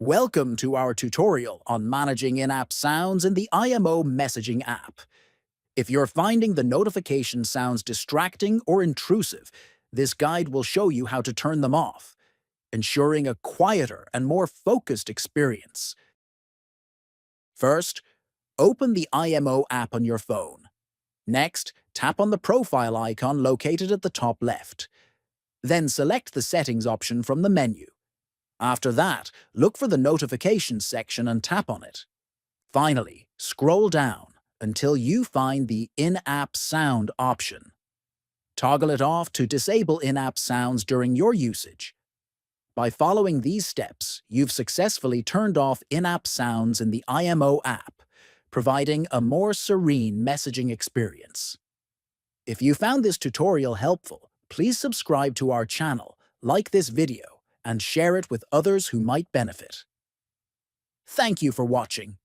Welcome to our tutorial on managing in-app sounds in the IMO messaging app. If you're finding the notification sounds distracting or intrusive, this guide will show you how to turn them off, ensuring a quieter and more focused experience. First, open the IMO app on your phone. Next, tap on the profile icon located at the top left. Then select the Settings option from the menu. After that, look for the Notifications section and tap on it. Finally, scroll down until you find the In-App Sound option. Toggle it off to disable in-app sounds during your usage. By following these steps, you've successfully turned off in-app sounds in the IMO app, providing a more serene messaging experience. If you found this tutorial helpful, please subscribe to our channel, like this video, and share it with others who might benefit. Thank you for watching.